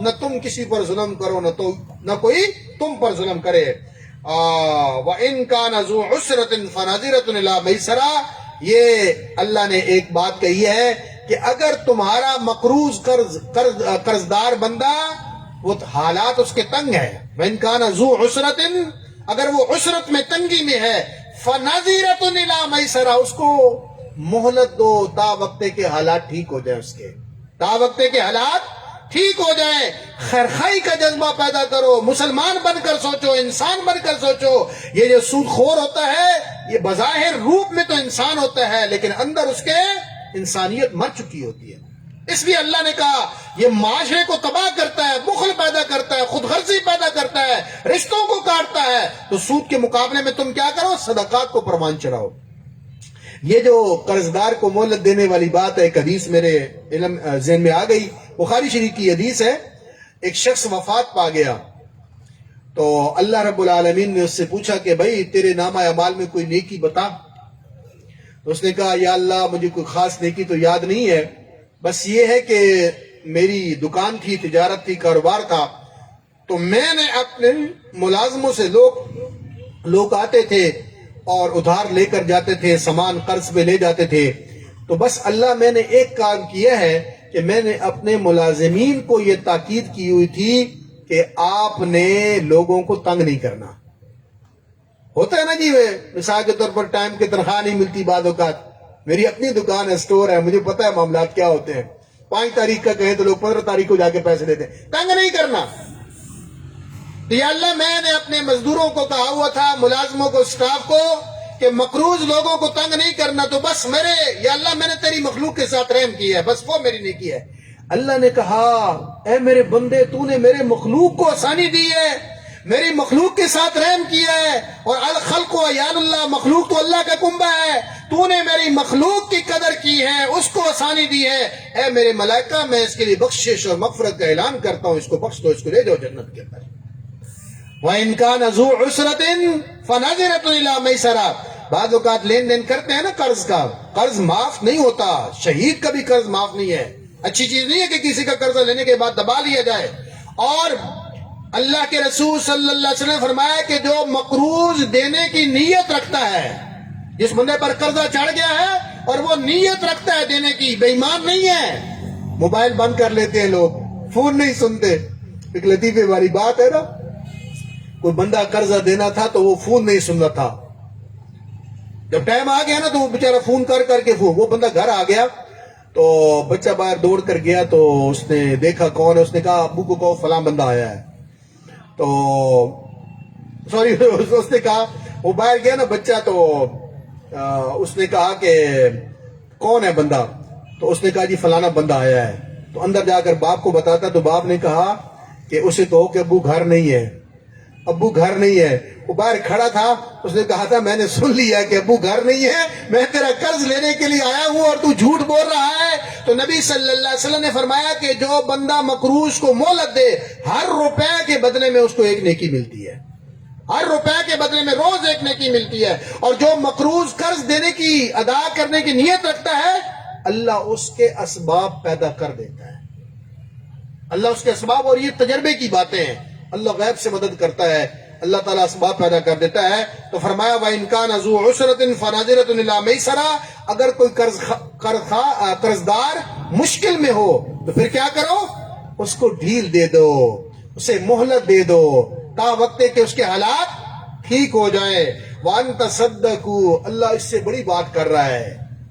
نہ تم کسی پر ظلم کرو، نہ کوئی تم پر ظلم کرے۔ وَإِن كَانَ ذُو عُسْرَةٍ فَنَظِرَةٌ إِلَىٰ مَيْسَرَةٍ، یہ اللہ نے ایک بات کہی ہے کہ اگر تمہارا مقروض قرضدار بندہ، وہ حالات اس کے تنگ ہے، وَإِن كَانَ ذُو عُسْرَةٍ، اگر وہ عسرت میں، تنگی میں ہے، فَنَظِرَةٌ إِلَىٰ مَيْسَرَةٍ، اس کو مہلت دو تا وقتے کے حالات ٹھیک ہو جائیں، اس کے تا وقتے کے حالات ٹھیک ہو جائیں۔ خیرخواہی کا جذبہ پیدا کرو، مسلمان بن کر سوچو، انسان بن کر سوچو۔ یہ جو سود خور ہوتا ہے، یہ بظاہر روپ میں تو انسان ہوتا ہے لیکن اندر اس کے انسانیت مر چکی ہوتی ہے۔ اس لیے اللہ نے کہا یہ معاشرے کو تباہ کرتا ہے، بخل پیدا کرتا ہے، خود غرضی پیدا کرتا ہے، رشتوں کو کاٹتا ہے۔ تو سود کے مقابلے میں تم کیا کرو؟ صدقات کو پروان چڑھاؤ۔ یہ جو قرضدار کو مہلت دینے والی بات ہے، ایک حدیث میرے علم ذہن میں آ گئی، بخاری شریف کی حدیث ہے۔ ایک شخص وفات پا گیا تو اللہ رب العالمین نے اس سے پوچھا کہ بھائی تیرے نامہ اعمال میں کوئی نیکی بتا۔ تو اس نے کہا یا اللہ مجھے کوئی خاص نیکی تو یاد نہیں ہے، بس یہ ہے کہ میری دکان تھی، تجارت تھی، کاروبار تھا، تو میں نے اپنے ملازموں سے، لوگ آتے تھے اور ادھار لے کر جاتے تھے، سامان قرض پہ لے جاتے تھے، تو بس اللہ میں نے ایک کام کیا ہے کہ میں نے اپنے ملازمین کو یہ تاکید کی ہوئی تھی کہ آپ نے لوگوں کو تنگ نہیں کرنا۔ ہوتا ہے نا جی، مثال کے طور پر ٹائم کی تنخواہ نہیں ملتی بعض اوقات، میری اپنی دکان ہے، سٹور ہے، مجھے پتا ہے معاملات کیا ہوتے ہیں، 5 تاریخ کا کہیں تو لوگ 15 تاریخ کو جا کے پیسے دیتے ہیں، تنگ نہیں کرنا۔ تو یا اللہ میں نے اپنے مزدوروں کو کہا ہوا تھا، ملازموں کو، سٹاف کو، کہ مقروض لوگوں کو تنگ نہیں کرنا، تو بس یا اللہ میں نے تیری مخلوق کے ساتھ رحم کیا ہے، بس وہ میری نیکی ہے۔ اللہ نے کہا اے میرے بندے، تو نے میرے مخلوق کو آسانی دی ہے، میری مخلوق کے ساتھ رحم کیا ہے، اور الخلق و عیال اللہ، مخلوق تو اللہ کا کنبہ ہے، تو نے میری مخلوق کی قدر کی ہے، اس کو آسانی دی ہے، اے میرے ملائکہ میں اس کے لیے بخشش اور مغفرت کا اعلان کرتا ہوں، اس کو بخش دو، اس کو لے جاؤ جنت کے اندر۔ وَإِن كَانَ ذُو عُسْرَةٍ فَنَظِرَةٌ إِلَىٰ مَيْسَرَةٍ، بعض اوقات لین دین کرتے ہیں نا قرض کا، قرض معاف نہیں ہوتا، شہید کا بھی قرض معاف نہیں ہے، اچھی چیز نہیں ہے کہ کسی کا قرضہ لینے کے بعد دبا لیا جائے۔ اور اللہ کے رسول صلی اللہ علیہ وسلم نے فرمایا کہ جو مقروض دینے کی نیت رکھتا ہے، جس بندے پر قرضہ چڑھ گیا ہے اور وہ نیت رکھتا ہے دینے کی، بے ایمان نہیں ہے۔ موبائل بند کر لیتے ہیں لوگ، فون نہیں سنتے۔ ایک لطیفے والی بات ہے نا، کوئی بندہ قرضہ دینا تھا تو وہ فون نہیں سننا تھا، جب ٹائم آ گیا نا تو وہ بیچارہ فون کر کے وہ بندہ گھر آ گیا تو بچہ باہر دوڑ کر گیا، تو اس نے دیکھا کون ہے، اس نے کہا ابو کو کہو فلاں بندہ آیا ہے، تو سوری اس نے کہا، وہ باہر گیا نا بچہ، تو اس نے کہا کہ کون ہے بندہ، تو اس نے کہا جی فلانا بندہ آیا ہے، تو اندر جا کر باپ کو بتاتا، تو باپ نے کہا کہ اسے کہو کہ ابو گھر نہیں ہے، ابو گھر نہیں ہے۔ وہ باہر کھڑا تھا، اس نے کہا تھا میں نے سن لیا کہ ابو گھر نہیں ہے، میں تیرا قرض لینے کے لیے آیا ہوں اور تو جھوٹ بول رہا ہے۔ تو نبی صلی اللہ علیہ وسلم نے فرمایا کہ جو بندہ مقروض کو مہلت دے، ہر روپے کے بدلے میں اس کو ایک نیکی ملتی ہے، ہر روپے کے بدلے میں روز ایک نیکی ملتی ہے۔ اور جو مقروض قرض دینے کی، ادا کرنے کی نیت رکھتا ہے، اللہ اس کے اسباب پیدا کر دیتا ہے، اللہ اس کے اسباب، اور یہ تجربے کی باتیں ہیں۔ اللہ غیب سے مدد کرتا ہے، اللہ تعالیٰ اسباب پیدا کر دیتا ہے. تو فرمایا وَإِنْ كَانَ ذُو عُسْرَةٍ فَنَظِرَةٌ إِلَىٰ مَيْسَرَةٍ، اگر کوئی قرضدار مشکل میں ہو تو پھر کیا کرو؟ اس کو ڈھیل دے دو، اسے مہلت دے دو تا وقت کہ اس کے حالات ٹھیک ہو جائیں. وَأَن تَصَدَّقُوا، اللہ اس سے بڑی بات کر رہا ہے،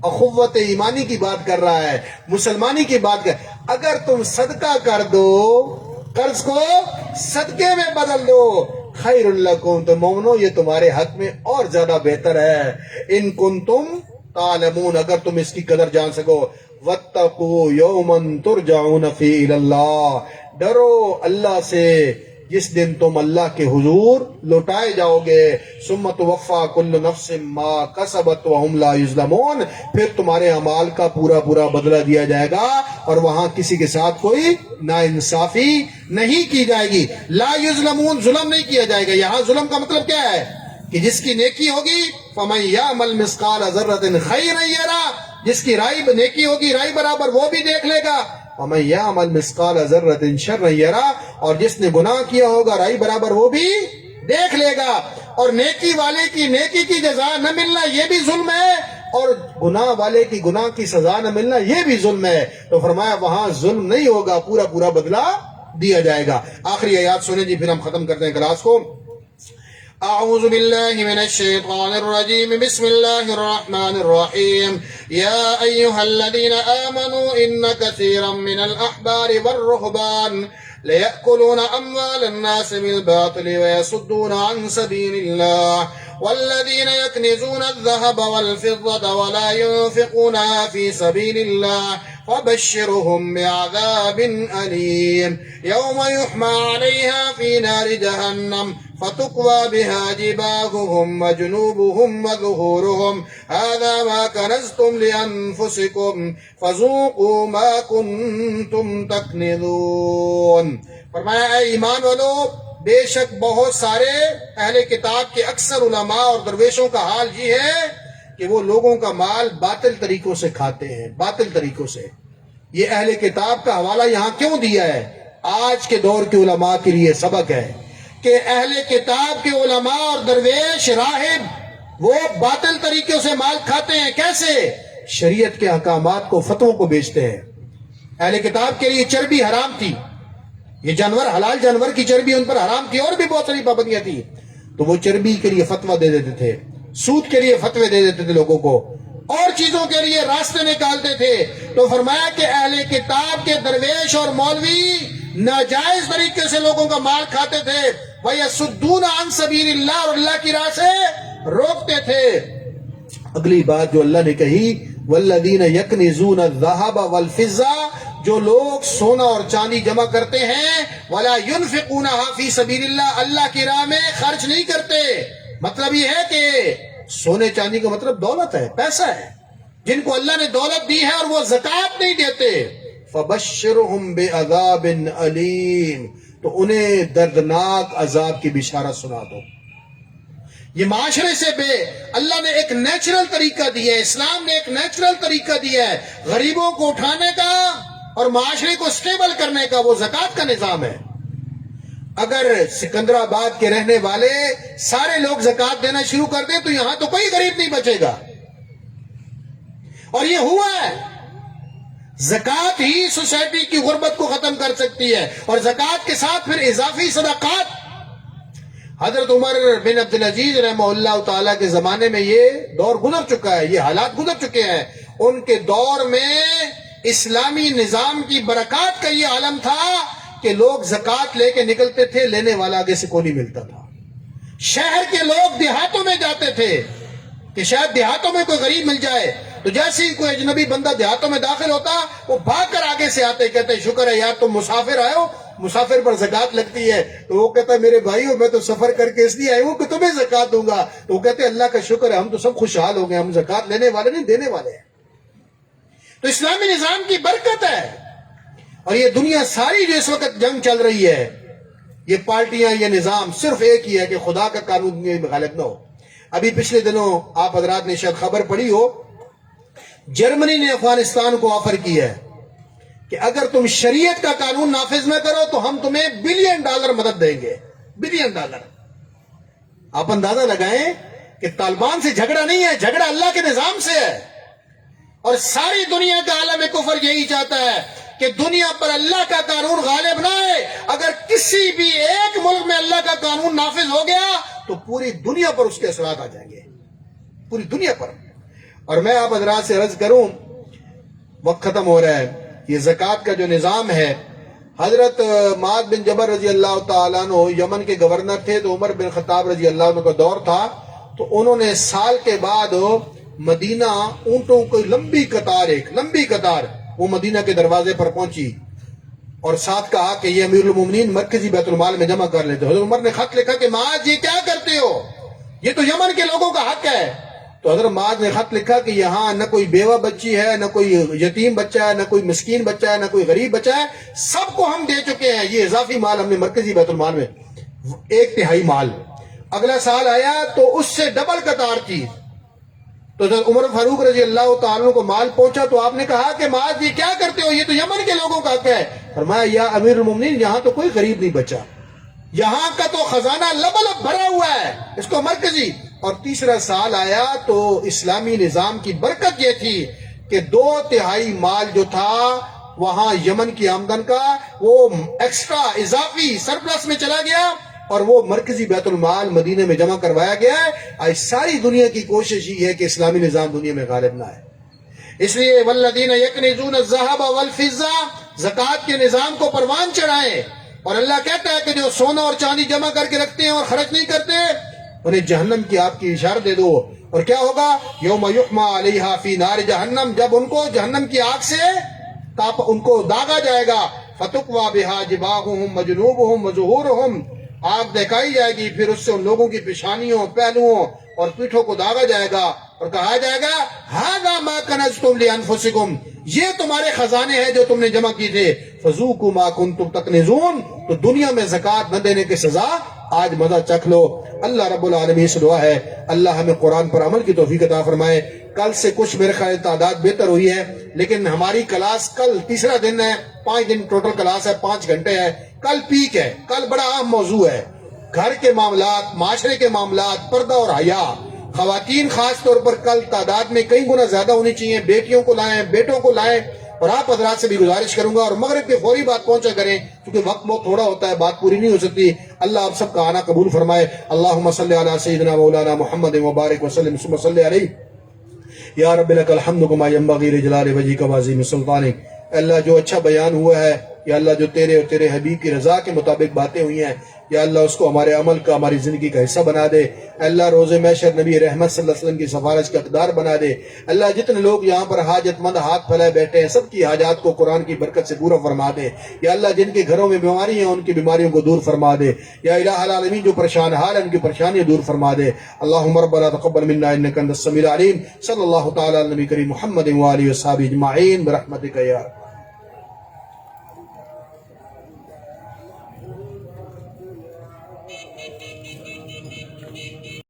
اخوت ایمانی کی بات کر رہا ہے، مسلمانی کی بات کر. اگر تم صدقہ کر دو، قرض کو صدقے میں بدل دو، خیر لکم، تو مومنو یہ تمہارے حق میں اور زیادہ بہتر ہے. ان کنتم تعلمون، اگر تم اس کی قدر جان سکو. واتقوا یوما ترجعون فیہ الی اللہ، ڈرو اللہ سے جس دن تم اللہ کے حضور لوٹائے جاؤ گے. ثم توفی کل نفس ما کسبت وہم لا یظلمون، پھر تمہارے اعمال کا پورا پورا بدلہ دیا جائے گا اور وہاں کسی کے ساتھ کوئی ناانصافی نہیں کی جائے گی. لا یظلمون، ظلم نہیں کیا جائے گا. یہاں ظلم کا مطلب کیا ہے کہ جس کی نیکی ہوگی فمن یعمل مثقال ذرۃ خیرا یرا، جس کی رائی نیکی ہوگی رائی برابر وہ بھی دیکھ لے گا. وَمَن يَعْمَلْ مِثْقَالَ ذَرَّةٍ شَرًّا يَرَهُ، اور جس نے گناہ کیا ہوگا رائی برابر وہ بھی دیکھ لے گا. اور نیکی والے کی نیکی کی جزا نہ ملنا یہ بھی ظلم ہے، اور گناہ والے کی گناہ کی سزا نہ ملنا یہ بھی ظلم ہے. تو فرمایا وہاں ظلم نہیں ہوگا، پورا پورا بدلہ دیا جائے گا. آخری آیات سنیں جی، پھر ہم ختم کرتے ہیں کلاس کو. اعوذ باللہ من الشیطان الرجیم، بسم اللہ الرحمن الرحیم. یا ایہا الذین آمنوا ان کثیرا من الاحبار والرہبان لیأکلون اموال الناس بالباطل ویصدون عن سبیل اللہ والذین یکنزون الذهب والفضة ولا ينفقونها في سبيل الله فبشرهم بعذاب أليم يوم يحمى عليها في نار جهنم فتقوى بها جباههم وجنوبهم وظهورهم هذا ما كنزتم لأنفسكم فذوقوا ما كنتم تكنزون. فرمایا اے ایمان والو، بے شک بہت سارے اہل کتاب کے اکثر علماء اور درویشوں کا حال یہ ہے کہ وہ لوگوں کا مال باطل طریقوں سے کھاتے ہیں، باطل طریقوں سے. یہ اہل کتاب کا حوالہ یہاں کیوں دیا ہے؟ آج کے دور کے علماء کے لیے سبق ہے کہ اہل کتاب کے علماء اور درویش راہب وہ باطل طریقوں سے مال کھاتے ہیں. کیسے؟ شریعت کے احکامات کو، فتووں کو بیچتے ہیں. اہل کتاب کے لیے چربی حرام تھی، یہ جانور حلال جانور کی چربی ان پر حرام تھی، اور بھی بہت ساری پابندیاں تھی. تو وہ چربی کے لیے فتویٰ دے دیتے تھے، سود کے لیے فتوے دے دیتے تھے لوگوں کو، اور چیزوں کے لیے راستے نکالتے تھے. تو فرمایا کہ اہل کتاب کے درویش اور مولوی ناجائز طریقے سے لوگوں کا مال کھاتے تھے. وَيَصُدُّونَ عَن سَبِيلِ اللَّهِ، اور اللہ کی راہ سے روکتے تھے. اگلی بات جو اللہ نے کہی، وَالَّذِينَ يَكْنِزُونَ الذَّهَبَ وَالْفِضَّةَ، جو لوگ سونا اور چاندی جمع کرتے ہیں، وَلَا يُنْفِقُونَهَا فِي سَبِيلِ اللَّهِ، اللہ کی راہ میں خرچ نہیں کرتے. مطلب یہ ہے کہ سونے چاندی کا مطلب دولت ہے، پیسہ ہے. جن کو اللہ نے دولت دی ہے اور وہ زکوٰۃ نہیں دیتے، فَبَشِّرْهُم بِعَذَابٍ أَلِيمٍ، تو انہیں دردناک عذاب کی بشارت سنا دو. یہ معاشرے سے اللہ نے ایک نیچرل طریقہ دیا ہے، اسلام نے ایک نیچرل طریقہ دیا ہے غریبوں کو اٹھانے کا اور معاشرے کو سٹیبل کرنے کا، وہ زکوٰۃ کا نظام ہے. اگر سکندر آباد کے رہنے والے سارے لوگ زکوٰۃ دینا شروع کر دیں تو یہاں تو کوئی غریب نہیں بچے گا. اور یہ ہوا ہے. زکوٰۃ ہی سوسائٹی کی غربت کو ختم کر سکتی ہے، اور زکوٰۃ کے ساتھ پھر اضافی صدقات. حضرت عمر بن عبدالعزیز رحمہ اللہ تعالیٰ کے زمانے میں یہ دور گزر چکا ہے، یہ حالات گزر چکے ہیں. ان کے دور میں اسلامی نظام کی برکات کا یہ عالم تھا کہ لوگ زکوٰۃ لے کے نکلتے تھے، لینے والا آگے سے کوئی نہیں ملتا تھا. شہر کے لوگ دیہاتوں میں جاتے تھے کہ شاید دیہاتوں میں کوئی غریب مل جائے، تو جیسے ہی کوئی اجنبی بندہ دیہاتوں میں داخل ہوتا وہ بھاگ کر آگے سے آتے، کہتے شکر ہے یار تم مسافر آئے ہو، مسافر پر زکوٰۃ لگتی ہے. تو وہ کہتا ہے میرے بھائیو میں تو سفر کر کے اس لیے آئے ہوں کہ تمہیں زکوٰۃ دوں گا. تو وہ کہتے ہیں اللہ کا شکر ہے ہم تو سب خوشحال ہو گئے، ہم زکوٰۃ لینے والے نہیں دینے والے ہیں. تو اسلامی نظام کی برکت ہے. اور یہ دنیا ساری جو اس وقت جنگ چل رہی ہے، یہ پارٹیاں، یہ نظام صرف ایک ہی ہے کہ خدا کا قانون دنیا میں غالب نہ ہو. ابھی پچھلے دنوں آپ حضرات نے شاید خبر پڑھی ہو، جرمنی نے افغانستان کو آفر کی ہے کہ اگر تم شریعت کا قانون نافذ نہ کرو تو ہم تمہیں $1 بلین مدد دیں گے. $1 بلین. آپ اندازہ لگائیں کہ طالبان سے جھگڑا نہیں ہے، جھگڑا اللہ کے نظام سے ہے. اور ساری دنیا کا عالم کفر یہی چاہتا ہے کہ دنیا پر اللہ کا قانون غالب نہ آئے. اگر کسی بھی ایک ملک میں اللہ کا قانون نافذ ہو گیا تو پوری دنیا پر اس کے اثرات آ جائیں گے، پوری دنیا پر. اور میں آپ حضرات سے عرض کروں، وقت ختم ہو رہا ہے. یہ زکوٰۃ کا جو نظام ہے، حضرت معاذ بن جبل رضی اللہ تعالیٰ عنہ یمن کے گورنر تھے، تو عمر بن خطاب رضی اللہ عنہ کا دور تھا. تو انہوں نے سال کے بعد مدینہ اونٹوں کی لمبی قطار وہ مدینہ کے دروازے پر پہنچی اور ساتھ کہا کہ یہ امیر المومنین مرکزی بیت المال میں جمع کر لیتے. حضرت عمر نے خط لکھا کہ معاذ یہ کیا کرتے ہو، یہ تو یمن کے لوگوں کا حق ہے. تو حضرت معاذ نے خط لکھا کہ یہاں نہ کوئی بیوہ بچی ہے، نہ کوئی یتیم بچہ ہے، نہ کوئی مسکین بچہ ہے، نہ کوئی غریب بچہ ہے، سب کو ہم دے چکے ہیں. یہ اضافی مال ہم نے مرکزی بیت المال میں 1/3 مال. اگلا سال آیا تو اس سے ڈبل قطار تھی. تو حضرت عمر فاروق رضی اللہ تعالیٰ کو مال پہنچا تو آپ نے کہا کہ معاذ یہ کیا کرتے ہو، یہ تو یمن کے لوگوں کا حق ہے. فرمایا یا امیر المومنین یہاں تو کوئی غریب نہیں بچا، یہاں کا تو خزانہ لبلب بھرا ہوا ہے، اس کو مرکزی. اور تیسرا سال آیا تو اسلامی نظام کی برکت یہ تھی کہ 2/3 مال جو تھا وہاں یمن کی آمدن کا وہ ایکسٹرا اضافی سرپلس میں چلا گیا اور وہ مرکزی بیت المال مدینے میں جمع کروایا گیا ہے. آج ساری دنیا کی کوشش یہ ہے کہ اسلامی نظام دنیا میں غالب نہ آئے. اس لیے والذین یکنزون الذهب والفضہ، زکوٰۃ کے نظام کو پروان چڑھائیں. اور اللہ کہتا ہے کہ جو سونا اور چاندی جمع کر کے رکھتے ہیں اور خرچ نہیں کرتے انہیں جہنم کی آگ کی اشارت دے دو. اور کیا ہوگا؟ یوم یحمى علیہا فی نار جہنم، جب ان کو جہنم کی آگ سے ان کو داغا جائے گا. فتقوی بہا جباہہم وجنوبہم وظہورہم، آگ دہکائی جائے گی، پھر اس سے ان لوگوں کی پیشانیوں، پہلوؤں اور پیٹھوں کو داغا جائے گا اور کہا جائے گا ھذا ما کنزتم لانفسکم، یہ تمہارے خزانے ہیں جو تم نے جمع کی تھے. فذوقوا ما کنتم تکنزون، تو دنیا میں زکوٰۃ نہ دینے کی سزا آج مزہ چکھ لو. اللہ رب العالمین سے دعا ہے اللہ ہمیں قرآن پر عمل کی توفیق عطا فرمائے. کل سے کچھ میرے خیال تعداد بہتر ہوئی ہے، لیکن ہماری کلاس کل تیسرا دن ہے، 5 دن ٹوٹل کلاس ہے، 5 گھنٹے ہے. کل پیک ہے، کل بڑا اہم موضوع ہے، گھر کے معاملات، معاشرے کے معاملات، پردہ اور حیا. خواتین خاص طور پر کل تعداد میں کئی گنا زیادہ ہونی چاہیے، بیٹیوں کو لائیں، بیٹوں کو لائیں. اور آپ حضرات سے بھی گزارش کروں گا اور مغرب کے فوری بات پہنچا کریں کیونکہ وقت بہت تھوڑا ہوتا ہے، بات پوری نہیں ہو سکتی. اللہ آپ سب کا آنا قبول فرمائے. اللہم صلی علی سیدنا مولانا محمد وبارک وسلم ثم صلی علیہ. یا رب لک الحمد کما ینبغی لجلال وجہک وعظیم سلطانک. اللہ جو اچھا بیان ہوا ہے یا اللہ جو تیرے اور تیرے حبیب کی رضا کے مطابق باتیں ہوئی ہیں یا اللہ اس کو ہمارے عمل کا، ہماری زندگی کا حصہ بنا دے. اللہ روز محشر نبی رحمت صلی اللہ علیہ وسلم کی سفارش کا اقدار بنا دے. اللہ جتنے لوگ یہاں پر حاجت مند ہاتھ پھیلائے بیٹھے ہیں سب کی حاجات کو قرآن کی برکت سے پورا فرما دے. یا اللہ جن کے گھروں میں بیماری ہیں ان کی بیماریوں کو دور فرما دے. یا الہ العالمین جو پریشان حال ہیں ان کی پریشانیاں دور فرما دے. اللہم ربنا تقبل منا انک انت السمیع العلیم. صلی اللہ تعالی علی نبی کریم محمد و آلہ و صحبہ اجمعین برحمتک یا